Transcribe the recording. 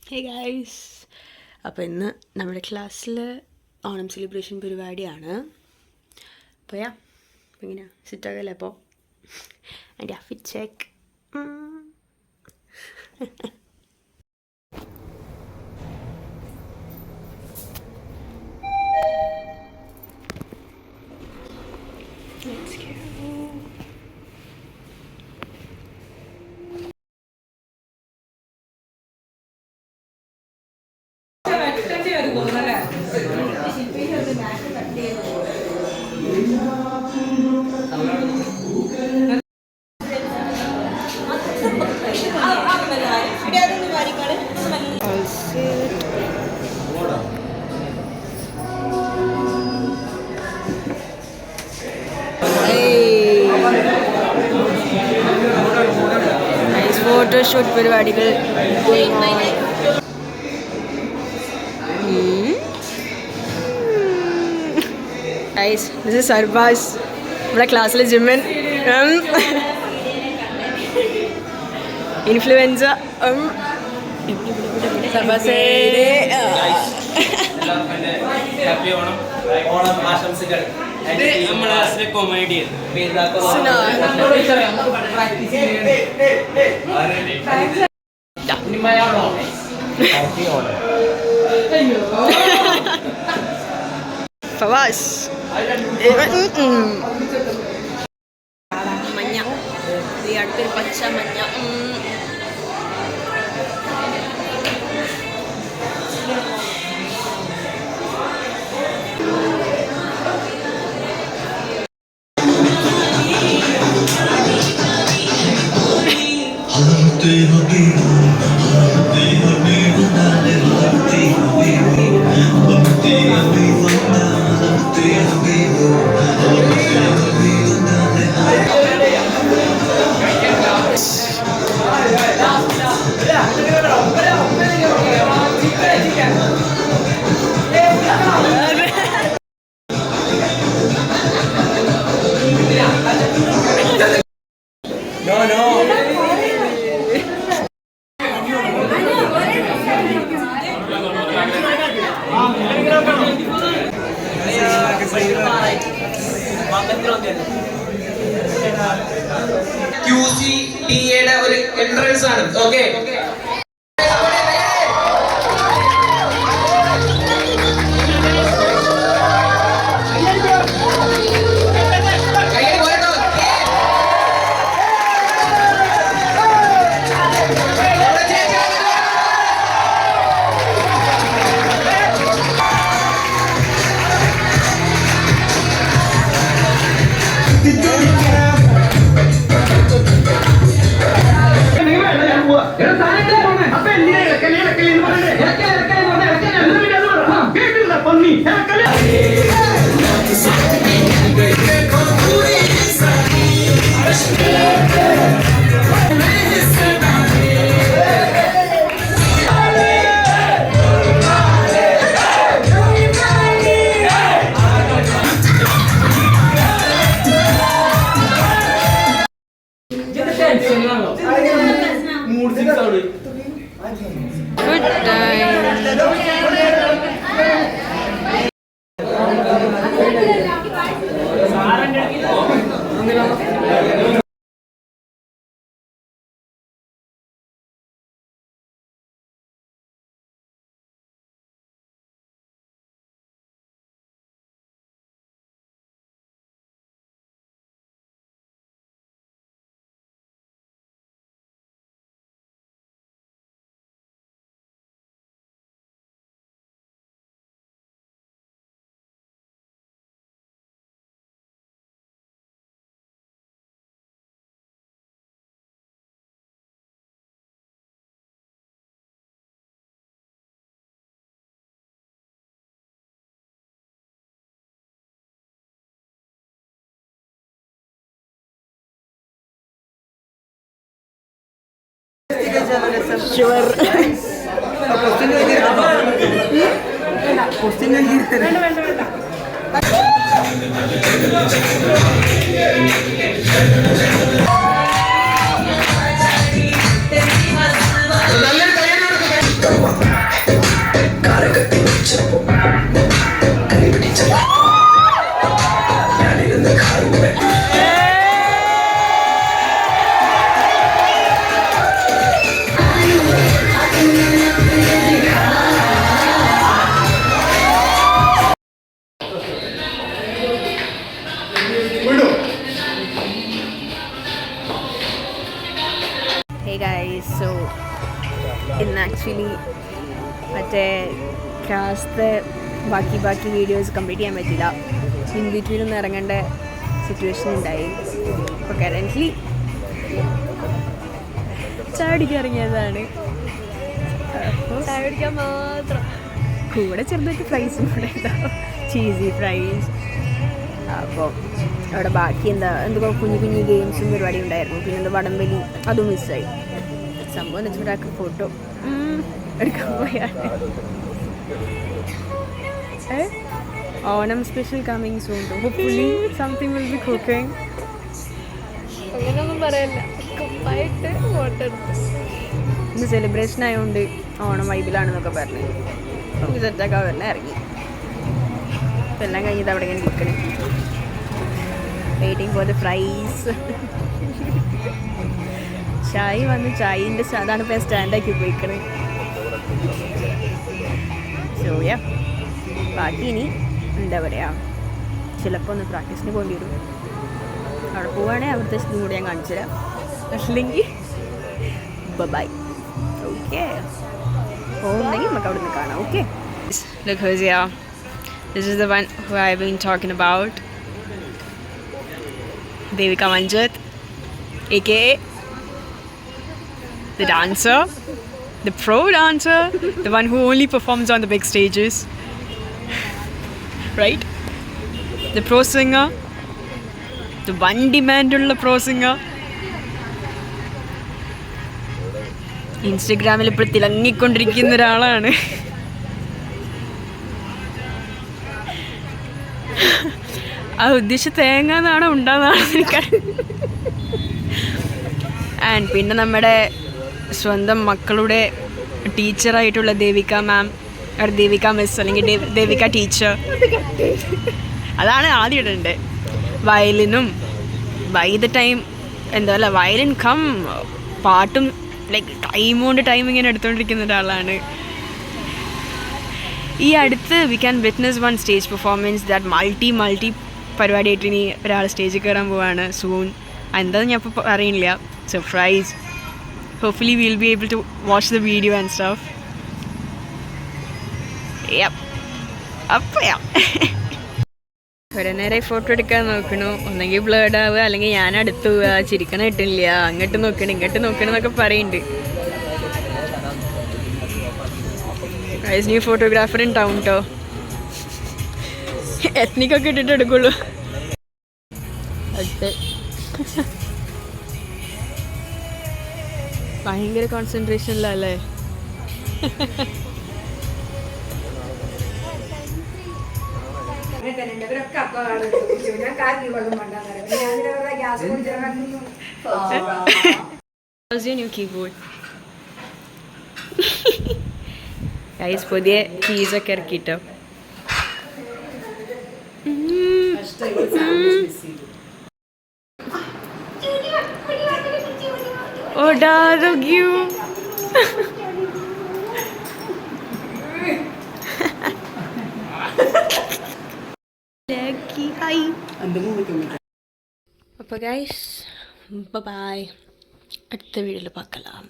Hey guys, അപ്പോൾ ഇന്ന് നമ്മുടെ ക്ലാസ്സിൽ ഓണം സെലിബ്രേഷൻ പരിപാടിയാണ്. അപ്പോൾ ഇങ്ങനെ സിറ്റാകല്ലേ അപ്പോൾ അതിൻ്റെ outfit check. Let's go. Photoshoot പരിപാടികൾ. Guys, this is Sarbaz, നമ്മുടെ ക്ലാസ്സിലെ ജിമ്മൻ, ഇൻഫ്ലുവൻസ. സർബാസേ ഹാപ്പി ഓണം. ഓണം ആശംസകൾ. നമ്മുടെ ക്ലാസ്സിലെ കൊമേഡിയൻ ഫവാസ്. മഞ്ഞ, ഈ അടുത്തൊരു പച്ച മഞ്ഞ. QCTA ഒരു എൻട്രൻസ് ആണ്. Okay, Good time. Sure. Hey guys, so ഇന്ന് ആക്ച്വലി മറ്റേ ക്ലാസ്സിലെ ബാക്കി വീഡിയോസ് കംപ്ലീറ്റ് ചെയ്യാൻ പറ്റില്ല. ഇൻ ബിറ്റ്വീൻ ഒന്ന് ഇറങ്ങേണ്ട സിറ്റുവേഷൻ ഉണ്ടായി. അപ്പോൾ കറൻ്റ്ലി ചാടിക്കാൻ ഇറങ്ങിയതാണ്. ചാടിക്കാൻ മാത്രം കൂടെ ചെറുതായിട്ട് ഫ്രൈസും കൂടെ ഉണ്ടാവും, ചീസി ഫ്രൈസ്. അപ്പോൾ അവിടെ ബാക്കി എന്തൊക്കെ കുഞ്ഞു ഗെയിംസും പരിപാടി ഉണ്ടായിരുന്നു. പിന്നെ എന്താ വടംവലി, അതും മിസ്സായി. സംഭവം എന്ന് വെച്ചാൽ ഒരാൾക്ക് ഫോട്ടോ എടുക്കാൻ പോയാണ്. Onam special coming soon. Hopefully something will be cooking. അങ്ങനെയൊന്നും പറയല്ല, കുപ്പായിട്ട് ഫോട്ടോ എടുത്തു. ഇന്ന് സെലിബ്രേഷൻ ആയതുകൊണ്ട് ഓണം വൈബിലാണെന്നൊക്കെ പറഞ്ഞു നമുക്ക് സെറ്റാക്കാൻ തന്നെ ഇറങ്ങി. ഇപ്പം എല്ലാം കഴിഞ്ഞത് അവിടെ ഇങ്ങനെ നിൽക്കണേ, വെയിറ്റിംഗ് ഫോർ ദ ഫ്രൈസ്. ചായ വന്ന് ചായൻ്റെ അതാണ് ഇപ്പം സ്റ്റാൻഡാക്കി പോയിക്കണേ. സോയാ ബാക്കി ഇനി എന്താ പറയുക, ചിലപ്പോൾ ഒന്ന് പ്രാക്ടീസിന് പോകേണ്ടി വരും. അവിടെ പോവുകയാണെങ്കിൽ അവിടുത്തെ ഇതും കൂടി ഞാൻ കാണിച്ചു തരാം. അല്ലെങ്കിൽ ബൈ. ഓക്കെ, പോകുന്നെങ്കിൽ നമുക്ക് അവിടെ നിന്ന് കാണാം. Okay, look who's here. This is the one who I've been talking about, Devika Manjit, aka the dancer, the pro dancer, the one who only performs on the big stages, right? The pro singer, the one demanded pro singer. ഇൻസ്റ്റഗ്രാമിൽ ഇപ്പോൾ തിളങ്ങിക്കൊണ്ടിരിക്കുന്ന ഒരാളാണ്. ആ ഉദ്ദേശം തേങ്ങാന്നാണോ ഉണ്ടാകുന്നതാണോ എനിക്കറിയാം. And പിന്നെ നമ്മുടെ സ്വന്തം മക്കളുടെ ടീച്ചറായിട്ടുള്ള ദേവിക മാം, ദേവിക മിസ് അല്ലെങ്കിൽ ദേവിക ടീച്ചർ, അതാണ് ആദ്യം ഇടേണ്ടത്. വയലിനും ബൈ ദ ടൈം എന്താ പറയുക, വയലിൻ കം പാട്ടും ലൈക്ക് ടൈം ഇങ്ങനെ എടുത്തുകൊണ്ടിരിക്കുന്ന ഒരാളാണ്. ഈ അടുത്ത് we can witness one stage performance that multi പരിപാടിയായിട്ട് ഇനി ഒരാൾ സ്റ്റേജിൽ കയറാൻ പോവാണ് സൂൺ. എന്താണെന്ന് ഞാൻ ഇപ്പോൾ അറിയില്ല, surprise. Hopefully will be able to watch the video and stuff. അപ്പോൾ കുറേ നേരം ഫോട്ടോ എടുക്കാൻ നോക്കണു. ഒന്നെങ്കിൽ ബ്ലേഡ് ആവുക, അല്ലെങ്കിൽ ഞാൻ അടുത്ത് പോവുക. ചിരിക്കണ കിട്ടില്ല, അങ്ങോട്ട് നോക്കണം ഇങ്ങോട്ട് നോക്കണം എന്നൊക്കെ പറയുന്നുണ്ട്. ന്യൂ ഫോട്ടോഗ്രാഫർ ഇൻ ടൗൺ കേട്ടോ, എത്നിക്കൊക്കെ ഇട്ടിട്ട് എടുക്കുള്ളൂ. അടുത്ത് ഭയങ്കര കോൺസെൻട്രേഷനിലല്ലേ. How's your new keyboard? Guys, പുതിയ കീസൊക്കെ ഇറക്കിട്ടോ. ഓടാതോ അപ്പോൾ ഗൈസ് ബൈ, അടുത്ത വീഡിയോയിൽ பார்க்கலாம்.